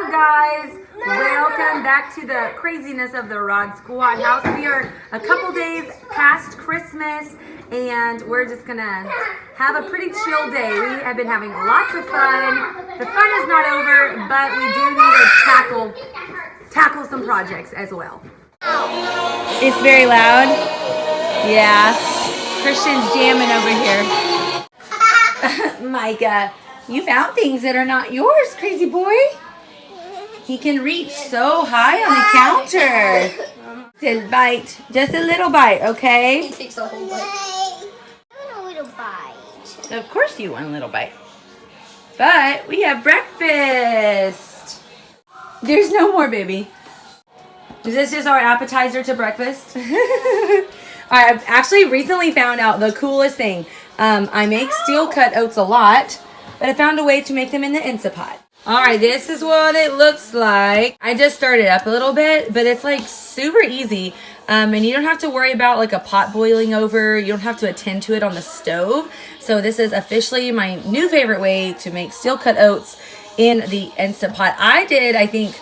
up, guys? Welcome back to the craziness of the Rod Squad house. We are a couple days past Christmas, and we're just gonna have a pretty chill day. We have been having lots of fun. The fun is not over, but we do need to tackle some projects as well. It's very loud. Yeah. Christian's jamming over here. Micah, you found things that are not yours, crazy boy. He can reach so high on the counter. Just bite. Just a little bite, okay? He takes a whole bite. I want a little bite. Of course you want a little bite. But we have breakfast. There's no more, baby. Is this just our appetizer to breakfast? I've actually recently found out the coolest thing. I make steel cut oats a lot, but I found a way to make them in the Instant Pot. All right, this is what it looks like. I just stirred it up a little bit, but it's like super easy. And you don't have to worry about like a pot boiling over. You don't have to attend to it on the stove. So this is officially my new favorite way to make steel cut oats in the Instant Pot. I did, I think,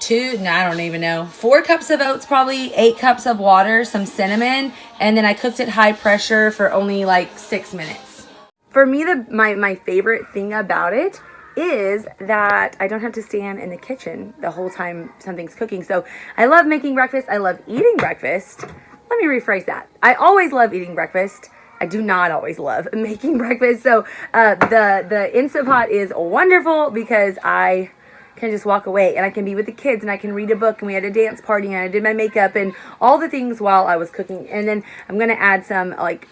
4 cups of oats, probably 8 cups of water, some cinnamon, and then I cooked it high pressure for only like 6 minutes. For me, my favorite thing about it is that I don't have to stand in the kitchen the whole time something's cooking. So I love making breakfast. I love eating breakfast. Let me rephrase that. I always love eating breakfast. I do not always love making breakfast. So the Instant Pot is wonderful because I can just walk away and I can be with the kids and I can read a book, and we had a dance party and I did my makeup and all the things while I was cooking. And then I'm going to add some like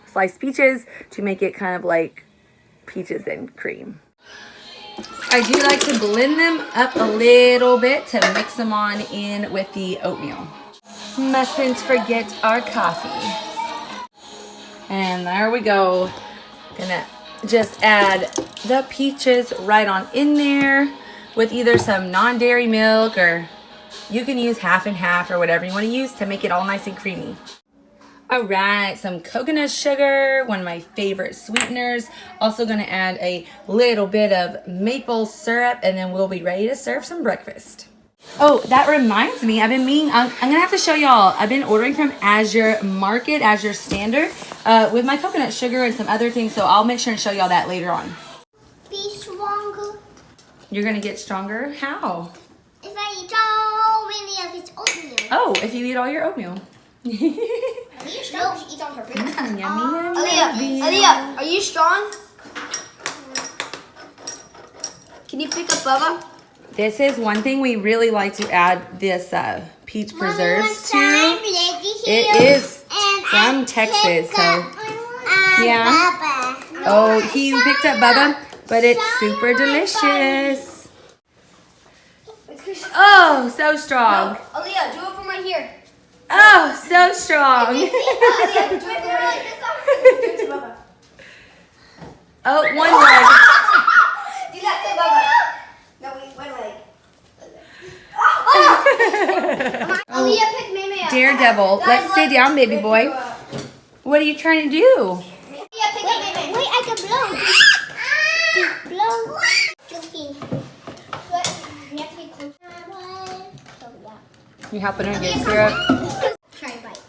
sliced peaches to make it kind of like peaches and cream. I do like to blend them up a little bit to mix them on in with the oatmeal. Mustn't forget our coffee. And there we go. Gonna just add the peaches right on in there with either some non-dairy milk, or you can use half and half or whatever you want to use to make it all nice and creamy. All right, some coconut sugar, one of my favorite sweeteners. Also gonna add a little bit of maple syrup, and then we'll be ready to serve some breakfast. Oh, that reminds me, I'm gonna have to show y'all. I've been ordering from Azure Market, Azure Standard, with my coconut sugar and some other things, so I'll make sure and show y'all that later on. Be stronger. You're gonna get stronger? How? If I eat so many of his oatmeal. Oh, if you eat all your oatmeal. Are you strong? She eats all her food. Yummy, yummy, Aaliyah, are you strong? Can you pick up Bubba? This is one thing we really like to add this peach preserves to. It is from Texas, so yeah. Oh, he picked up Bubba, but it's super delicious. Oh, so strong. No, Aaliyah, do it from right here. Oh, so strong. Aaliyah, do it from right here. Do it to Bubba. Oh, one leg. Do that to Bubba. No, wait, one leg. Aaliyah, pick Meme up. Daredevil. Let's sit down, baby boy. What are you trying to do? Aaliyah, pick up Meme. Wait, I can blow. Blow. Joking. But you have to be close. You helping her get syrup? Try and bite.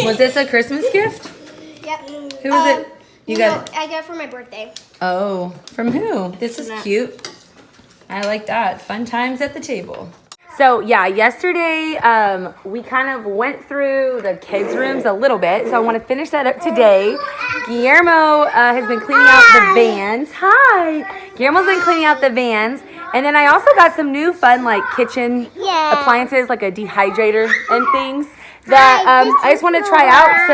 Was this a Christmas gift? Yep. Who was it? You got it. I got it for my birthday. Oh, from who? This is cute. I like that. Fun times at the table. So yeah, yesterday we kind of went through the kids' rooms a little bit. So I want to finish that up today. Guillermo has been cleaning out the vans. Hi. Guillermo's been cleaning out the vans. And then I also got some new fun like kitchen appliances, like a dehydrator and things. That I just want to try out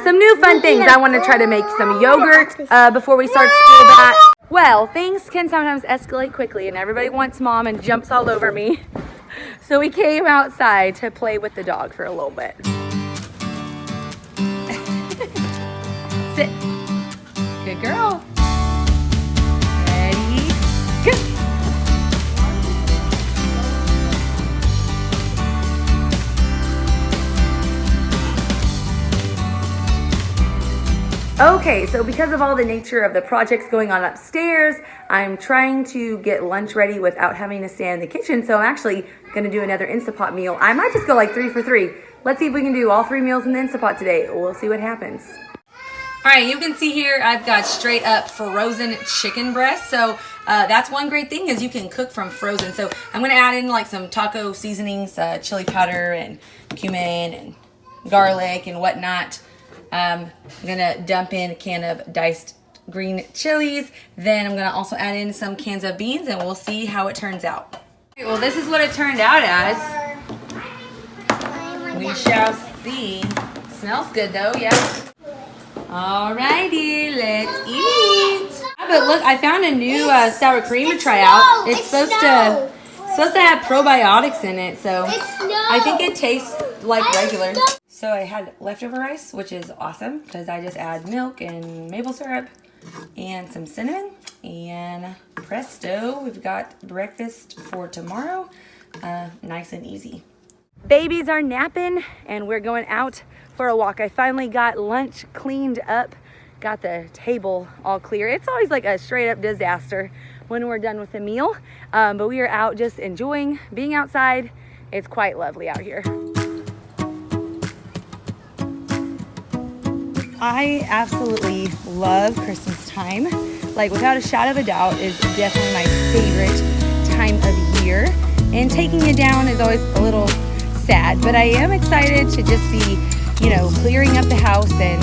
some new fun things. I want to try to make some yogurt before we start school back. Well, things can sometimes escalate quickly, and everybody wants mom and jumps all over me. So we came outside to play with the dog for a little bit. Sit. Good girl. Ready? Go. Okay, so because of all the nature of the projects going on upstairs, I'm trying to get lunch ready without having to stand in the kitchen. So I'm actually gonna do another Instapot meal. I might just go like 3 for 3. Let's see if we can do all 3 meals in the Instapot today. We'll see what happens. All right, you can see here I've got straight up frozen chicken breast. So that's one great thing is you can cook from frozen. So I'm gonna add in like some taco seasonings, chili powder and cumin and garlic and whatnot. I'm gonna dump in a can of diced green chilies. Then I'm gonna also add in some cans of beans and we'll see how it turns out. Okay, well, this is what it turned out as. We shall see. Smells good though, yeah. Alrighty, let's eat. But look, I found a new sour cream to try out. It's supposed to have probiotics in it, so I think it tastes like regular. So I had leftover rice, which is awesome because I just add milk and maple syrup and some cinnamon, and presto, we've got breakfast for tomorrow. Nice and easy. Babies are napping and we're going out for a walk. I finally got lunch cleaned up, got the table all clear. It's always like a straight up disaster when we're done with the meal, but we are out just enjoying being outside. It's quite lovely out here. I absolutely love Christmas time. Like, without a shadow of a doubt, is definitely my favorite time of year. And taking it down is always a little sad, but I am excited to just be, clearing up the house and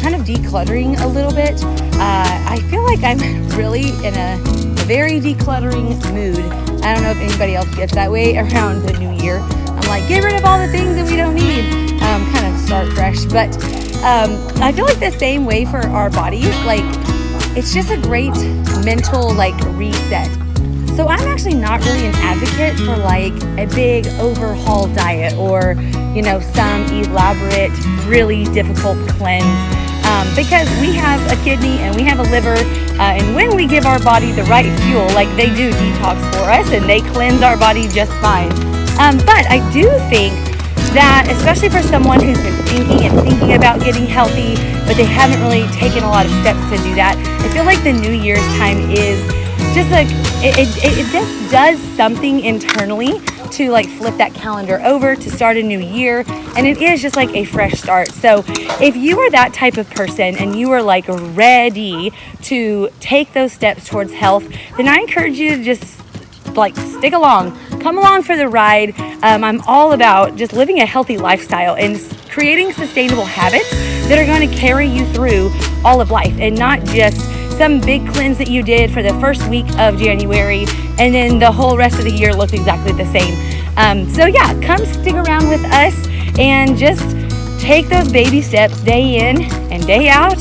kind of decluttering a little bit. I feel like I'm really in a very decluttering mood. I don't know if anybody else gets that way around the new year. I'm like, get rid of all the things that we don't need, kind of start fresh. But I feel like the same way for our bodies. Like, it's just a great mental reset. So I'm actually not really an advocate for like a big overhaul diet or some elaborate, really difficult cleanse, because we have a kidney and we have a liver, and when we give our body the right fuel, like they do detox for us and they cleanse our body just fine. But I do think that, especially for someone who's been thinking about getting healthy, but they haven't really taken a lot of steps to do that, I feel like the New Year's time is just like, it just does something internally to flip that calendar over, to start a new year, and it is just like a fresh start. So if you are that type of person and you are ready to take those steps towards health, then I encourage you to just stick along. Come along for the ride. I'm all about just living a healthy lifestyle and creating sustainable habits that are going to carry you through all of life, and not just some big cleanse that you did for the first week of January and then the whole rest of the year looked exactly the same. So yeah, come stick around with us and just take those baby steps day in and day out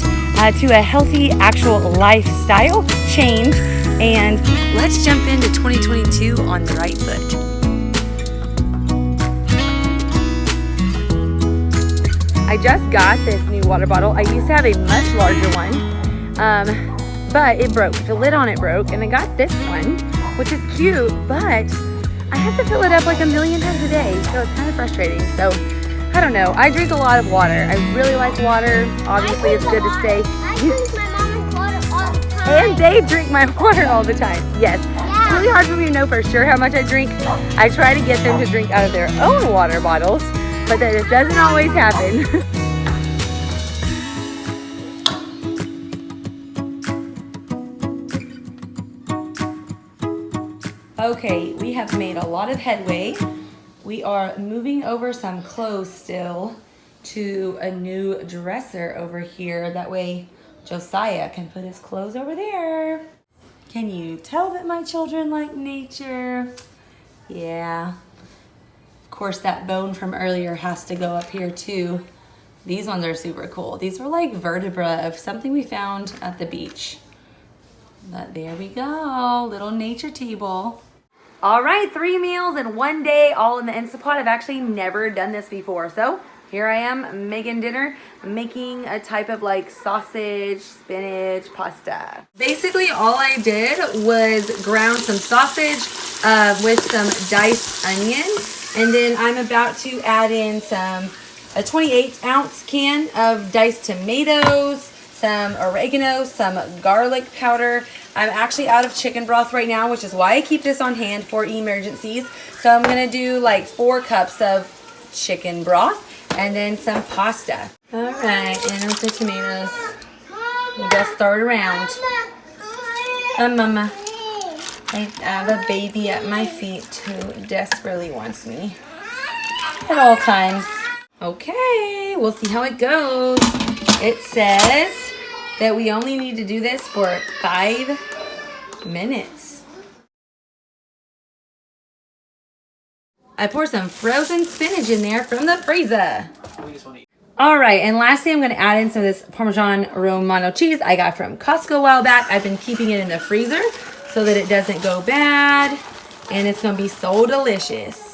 to a healthy actual lifestyle change. And let's jump into 2022 on the right foot. I just got this new water bottle. I used to have a much larger one, but it broke. The lid on it broke, and I got this one, which is cute, but I have to fill it up like a million times a day, so it's kind of frustrating. So I don't know. I drink a lot of water. I really like water. Obviously, it's good to stay. I drink my mama's water all the time. And they drink my water all the time. Yes. It's really hard for me to know for sure how much I drink. I try to get them to drink out of their own water bottles, but that doesn't always happen. Okay, we have made a lot of headway. We are moving over some clothes still to a new dresser over here. That way Josiah can put his clothes over there. Can you tell that my children like nature? Yeah. Of course, that bone from earlier has to go up here too. These ones are super cool. These were like vertebra of something we found at the beach. But there we go, little nature table. All right, 3 meals in one day, all in the Instapot. I've actually never done this before. So here I am making dinner, making a type of sausage, spinach, pasta. Basically, all I did was ground some sausage with some diced onion. And then I'm about to add in a 28-ounce can of diced tomatoes, some oregano, some garlic powder. I'm actually out of chicken broth right now, which is why I keep this on hand for emergencies. So I'm gonna do like 4 cups of chicken broth and then some pasta. All right, and with the tomatoes. We gotta start around. Mama. I have a baby at my feet who desperately wants me at all times. Okay, we'll see how it goes. It says that we only need to do this for 5 minutes. I poured some frozen spinach in there from the freezer. All right, and lastly, I'm gonna add in some of this Parmesan Romano cheese I got from Costco a while back. I've been keeping it in the freezer so that it doesn't go bad, and it's gonna be so delicious.